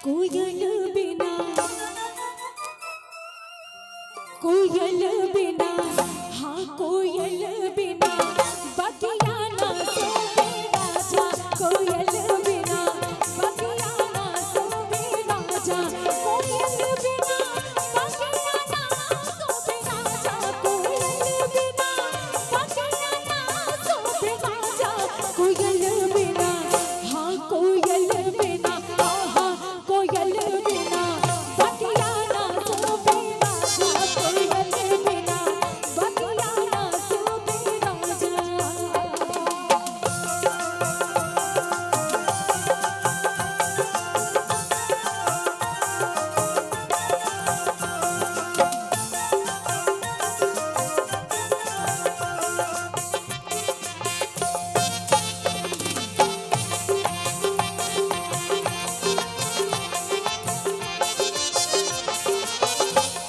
कोयल बिना, कोयल बिना, हाँ कोयल बिना बगिया ना सोवे राजा, कोयल बिना बगिया ना सोवे राजा, कोयल बिना बगिया ना सोवे राजा, कोयल बिना बगिया ना सोवे राजा, कोयल बिना, हाँ कोयल बिना, हाँ कोयल बिना बगिया ना सोवे राजा, कोयल बिना बगिया ना सोवे राजा।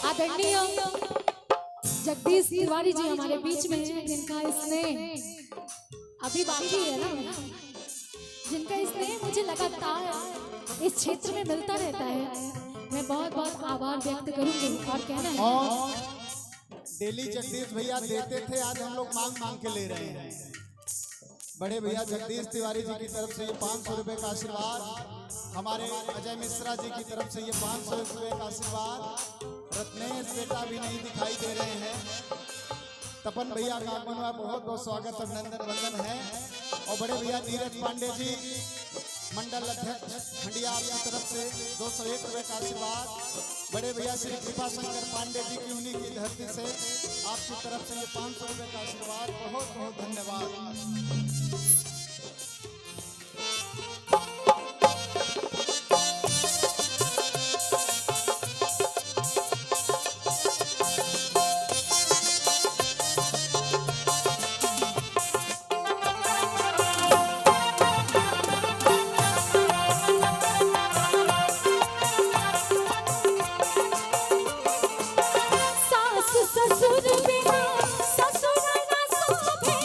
आदरणीय जगदीश तिवारी जी हमारे बीच में हैं, जिनका स्नेह अभी बाकी है ना, जिनका स्नेह मुझे लगातार इस क्षेत्र में मिलता रहता है। मैं बहुत बहुत आभार व्यक्त करूंगी और कहना है और डेली जगदीश भैया देते थे, आज हम लोग मांग मांग के ले रहे हैं। बड़े भैया जगदीश तिवारी जी की तरफ से ये 500 रुपए का आशीर्वाद, हमारे अजय मिश्रा जी की तरफ से ये 500 रुपए का आशीर्वाद, रत्नेश बेटा भी नहीं दिखाई दे रहे हैं, तपन भैया का आगमन हुआ, बहुत बहुत स्वागत अभिनंदन वंदन है। और बड़े भैया नीरज पांडे जी मंडल अध्यक्ष खंडियार की तरफ से 201 रुपए का आशीर्वाद, बड़े भैया श्री कृपा शंकर पांडे जी की उन्हीं की धरती से आपकी तरफ से ये 500 रुपए का आशीर्वाद, बहुत बहुत धन्यवाद। सास ससुर बिना ससुर ना शोभे,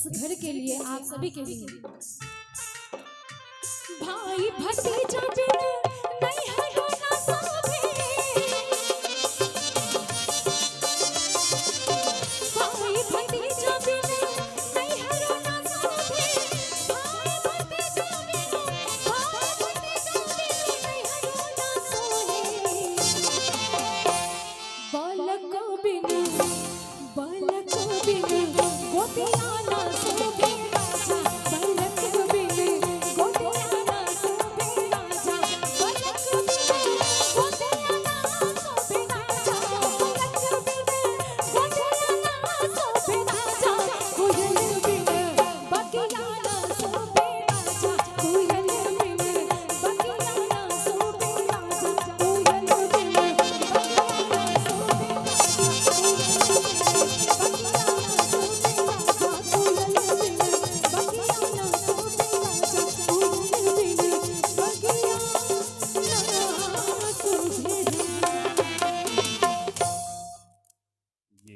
इस घर के लिए, आप सभी के लिए। भाई भतीजा बिन